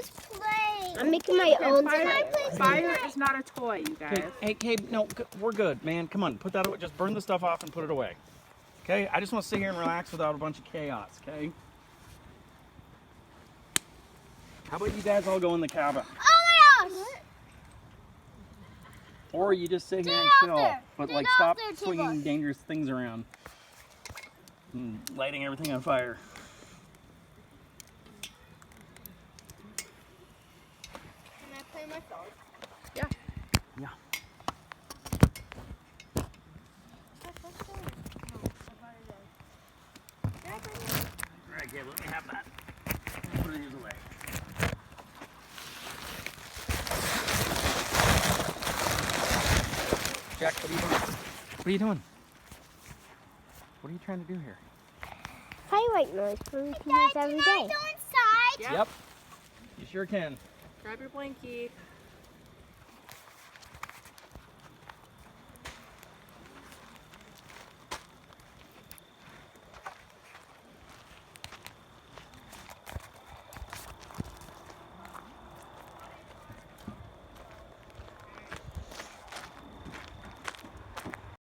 just play. I'm making my own Fire is not a toy, you guys. Hey, no, we're good, man. Come on, put that away. Just burn the stuff off and put it away. Okay? I just want to sit here and relax without a bunch of chaos, okay? How about you guys all go in the cabin? Oh my gosh! Or you just sit here and Get out chill. there. But Get like, out stop there, swinging T-Bug. dangerous things around. And lighting everything on fire. Can I play my phone? Yeah. Yeah. Alright, Gabe, let me have that. Put these away. Jack, what are you doing? What are you doing? What are you trying to do here? firework noise for routines every day. Go inside. Yep. Yep. You sure can. Grab your blankie.